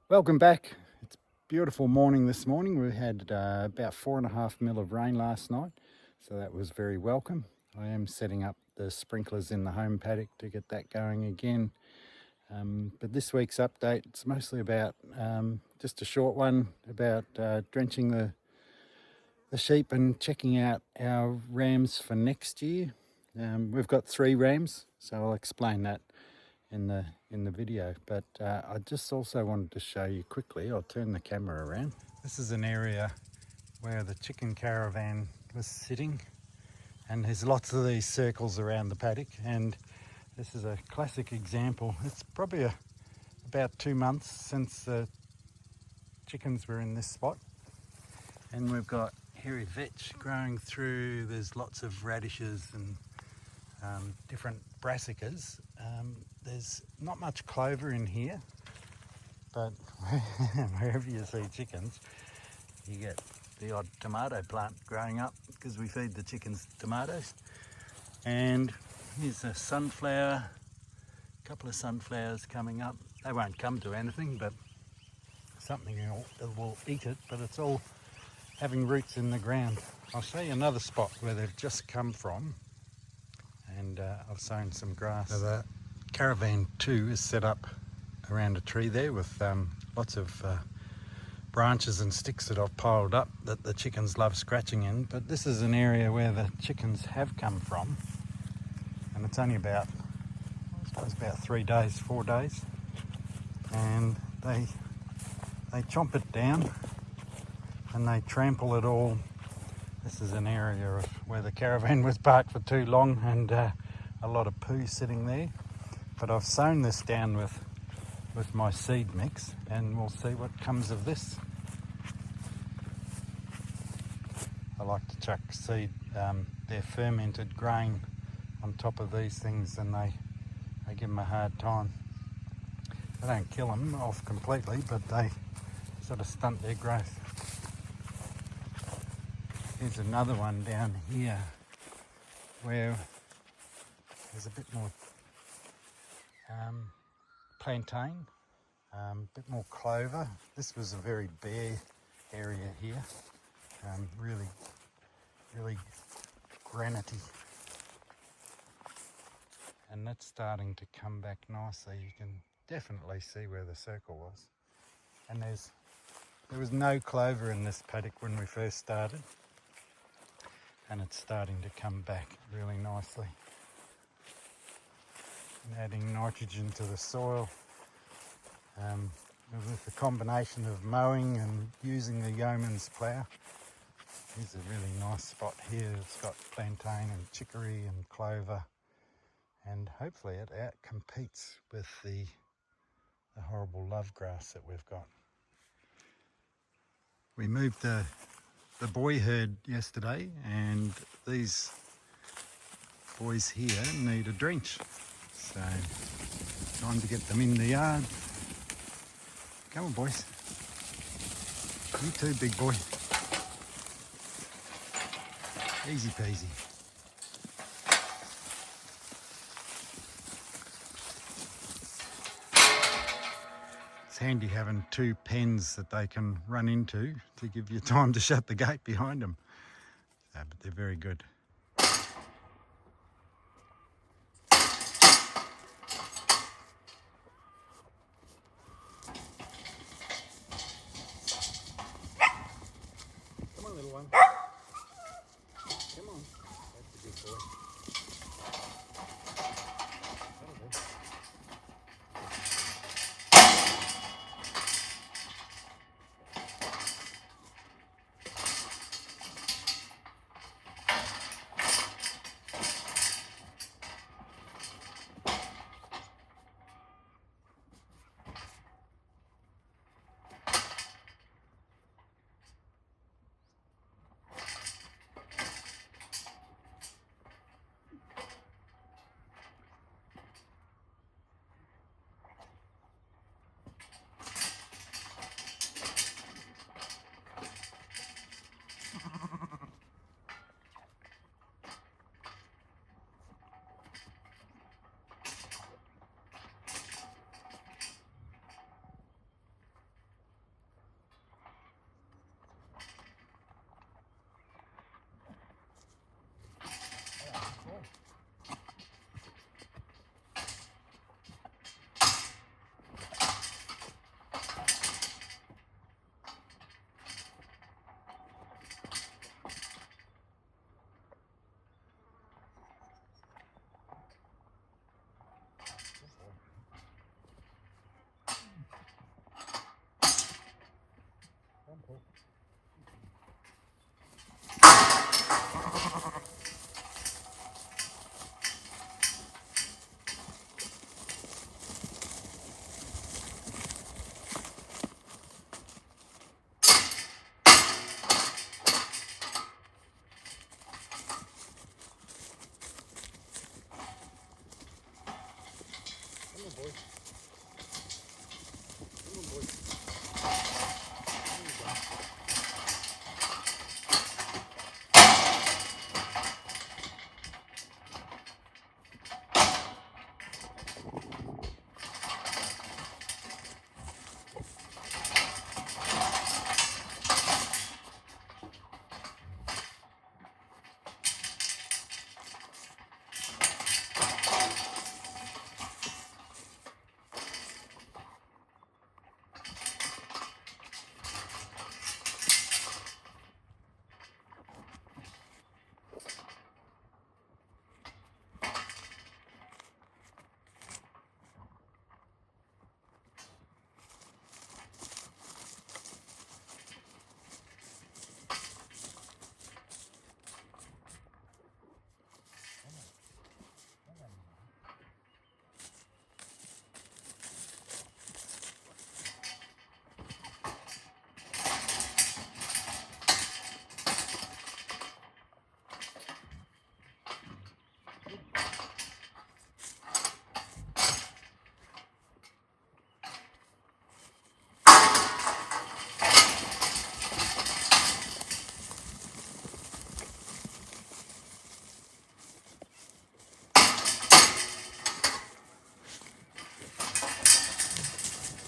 Welcome back. It's a beautiful morning this morning. We had about 4.5 mil of rain last night, so that was very welcome. I am setting up the sprinklers in the home paddock to get that going again. But this week's update, it's mostly about just a short one about drenching the sheep and checking out our rams for next year. We've got 3 rams, so I'll explain that in the video, but I just also wanted to show you quickly. I'll turn the camera around. This is an area where the chicken caravan was sitting, and there's lots of these circles around the paddock, and this is a classic example. It's probably about 2 months since the chickens were in this spot, and we've got hairy vetch growing through. There's lots of radishes and different brassicas. There's not much clover in here, but wherever you see chickens, you get the odd tomato plant growing up because we feed the chickens tomatoes. And here's a sunflower, a couple of sunflowers coming up. They won't come to anything, but something will eat it, but it's all having roots in the ground. I'll show you another spot where they've just come from, and I've sown some grass. So the caravan 2 is set up around a tree there with lots of branches and sticks that I've piled up that the chickens love scratching in. But this is an area where the chickens have come from, and it's only about, I suppose, about 3 days, 4 days, and they chomp it down and they trample it all. This is an area of where the caravan was parked for too long, and a lot of poo sitting there. But I've sown this down with my seed mix, and we'll see what comes of this. I like to chuck seed, their fermented grain, on top of these things, and they give them a hard time. They don't kill them off completely, but they sort of stunt their growth. Here's another one down here where there's a bit more plantain, a bit more clover. This was a very bare area here, really granity, and that's starting to come back nicely. You can definitely see where the circle was, and there was no clover in this paddock when we first started, and it's starting to come back really nicely. And adding nitrogen to the soil with a combination of mowing and using the yeoman's plough. Here's a really nice spot here. It's got plantain and chicory and clover, and hopefully it out-competes with the horrible love grass that we've got. We moved the boy herd yesterday, and these boys here need a drench. So, time to get them in the yard. Come on, boys. You too, big boy. Easy peasy. It's handy having 2 pens that they can run into to give you time to shut the gate behind them. But they're very good. Come on, little one. Come on. That's a good boy. That'll do.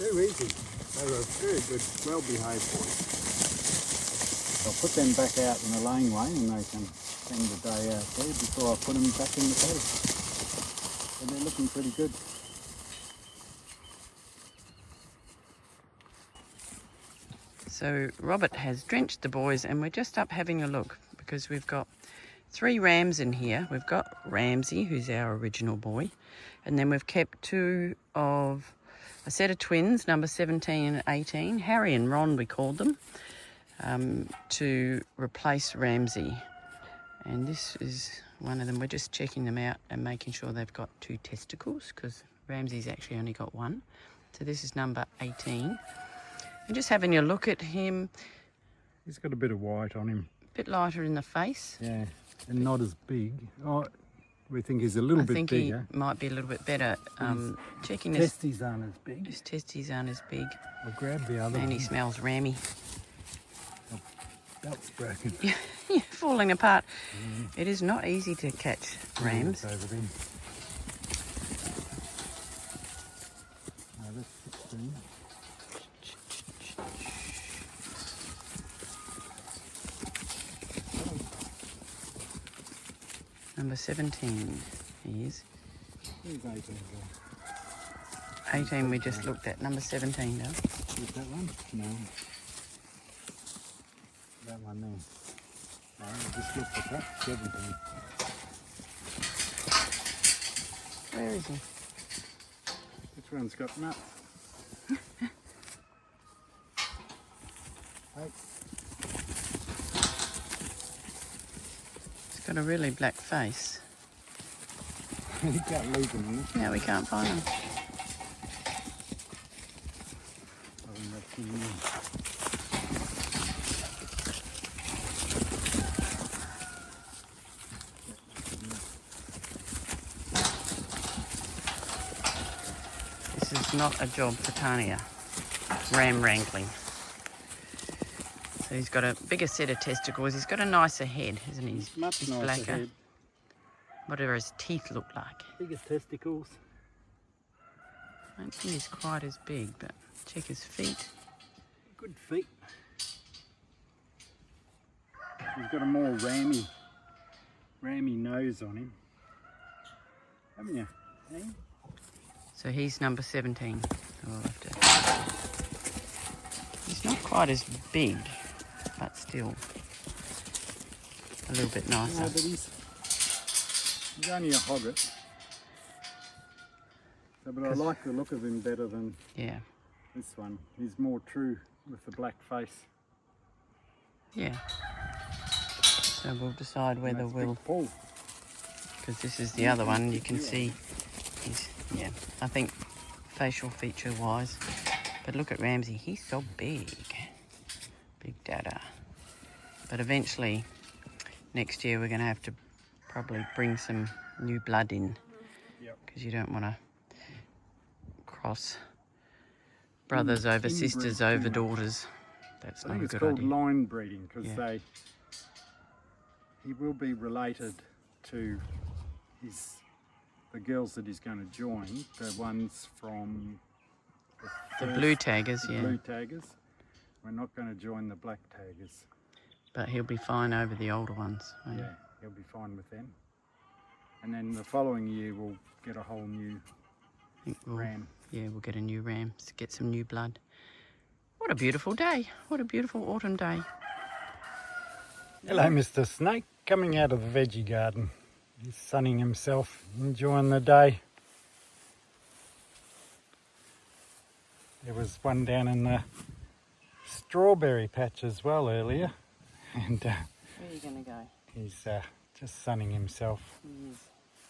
Too easy. They were very good, well-behaved boys. I'll put them back out in the laneway and they can spend the day out there before I put them back in the paddock. So they're looking pretty good. So Robert has drenched the boys and we're just up having a look because we've got 3 rams in here. We've got Ramsey, who's our original boy, and then we've kept 2 of a set of twins, number 17 and 18, Harry and Ron we called them, to replace Ramsey. And this is one of them. We're just checking them out and making sure they've got 2 testicles because Ramsey's actually only got 1. So this is number 18. And just having a look at him. He's got a bit of white on him. A bit lighter in the face. Yeah, and not as big. Oh, we think he's a little bit bigger. I think he might be a little bit better. Checking his testes aren't as big. His testes aren't as big. I'll grab the other and one. he smells rammy. Oh, belt's broken. Yeah, falling apart. It is not easy to catch rams. Over there. No, that's 16. Number 17, he is. Where's 18 go? 18 we just looked at. Number 17 though. Is that one? No. That one there. No, I just looked at that. 17. Where is he? Which one's got nuts? Hey. He's got a really black face. You can't leave them in it. Yeah, we can't find him. I think that's in there. This is not a job for Tania. Ram wrangling. So he's got a bigger set of testicles. He's got a nicer head, isn't he? He's much He's nicer blacker. head. Whatever his teeth look like. Bigger testicles. I don't think he's quite as big, but check his feet. Good feet. He's got a more rammy nose on him. Haven't you? Eh? So he's number 17. We'll have to... He's not quite as big, but still a little bit nicer. No, but he's only a hogget. So, but I like the look of him better than this one. He's more true with the black face. Yeah. So we'll decide whether we'll... Because this is the other one, you can see he's, I think facial feature wise. But look at Ramsey, he's so big. Big dada. But eventually, next year we're going to have to probably bring some new blood in. Because you don't want to cross brothers over sisters over daughters. That's not a good idea. It's called line breeding because he will be related to the girls that he's going to join, the ones from the blue taggers, blue taggers. We're not going to join the black taggers. But he'll be fine over the older ones. Yeah, he'll be fine with them. And then the following year we'll get a whole new ram. Yeah, we'll get a new ram, get some new blood. What a beautiful day. What a beautiful autumn day. Hello, Mr. Snake, coming out of the veggie garden. He's sunning himself, enjoying the day. There was one down in the strawberry patch as well earlier. And where are you going to go? He's just sunning himself. He is.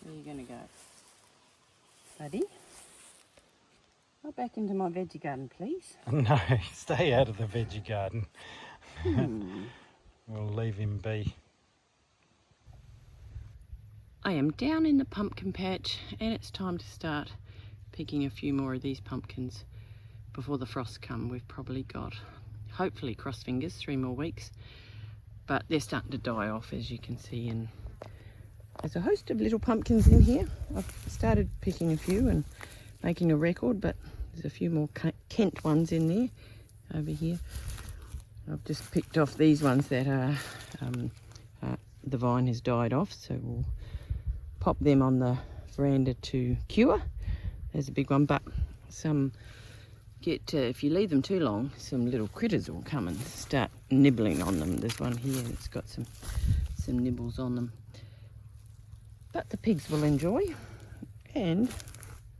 Where are you going to go? Buddy? Go back into my veggie garden, please. No, stay out of the veggie garden. We'll leave him be. I am down in the pumpkin patch and it's time to start picking a few more of these pumpkins before the frosts come. We've probably got, hopefully cross fingers, 3 more weeks, but they're starting to die off, as you can see, and there's a host of little pumpkins in here. I've started picking a few and making a record, but There's a few more Kent ones in there over here. I've just picked off these ones that are the vine has died off, so we'll pop them on the veranda to cure. There's a big one, but some get if you leave them too long, some little critters will come and start nibbling on them. There's one here that's got some nibbles on them, but the pigs will enjoy. And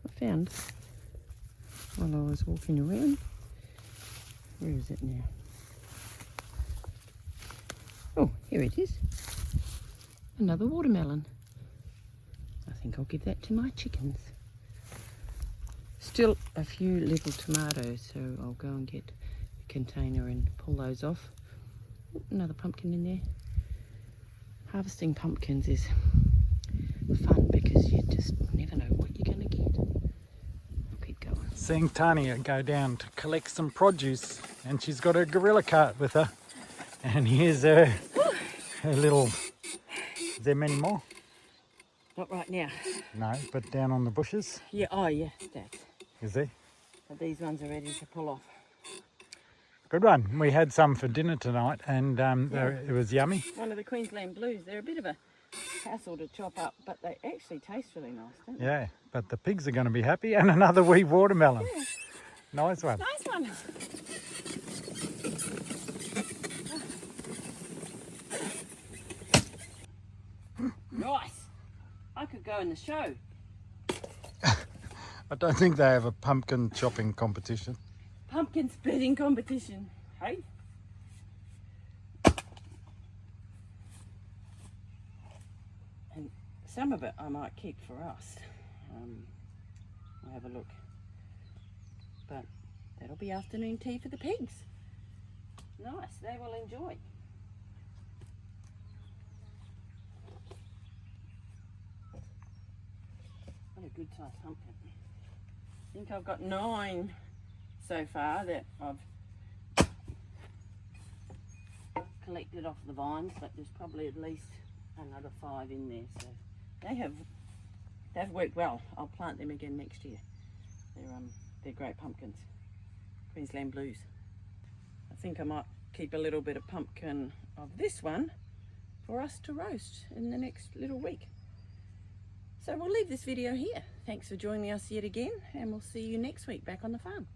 I found, while I was walking around, where is it now? Oh, here it is. Another watermelon. I think I'll give that to my chickens. Still a few little tomatoes, so I'll go and get a container and pull those off. Another pumpkin in there. Harvesting pumpkins is fun because you just never know what you're going to get. I'll keep going. Seeing Tania go down to collect some produce, and she's got her gorilla cart with her. And here's her little... Is there many more? Not right now. No, but down on the bushes. Yeah, oh yeah, that. Is there? But these ones are ready to pull off. Good one. We had some for dinner tonight, and it was yummy. One of the Queensland Blues. They're a bit of a hassle to chop up, but they actually taste really nice, don't they? Yeah, but the pigs are going to be happy. And another wee watermelon. Yeah. Nice one. Nice one. Nice. I could go in the show. I don't think they have a pumpkin chopping competition. Pumpkin splitting competition. Hey? And some of it I might keep for us. I'll have a look. But that'll be afternoon tea for the pigs. Nice, they will enjoy. What a good sized pumpkin. I think I've got 9 so far that I've collected off the vines, but there's probably at least another 5 in there. So they've worked well. I'll plant them again next year. They're great pumpkins, Queensland Blues. I think I might keep a little bit of pumpkin of this one for us to roast in the next little week. So we'll leave this video here. Thanks for joining us yet again, and we'll see you next week back on the farm.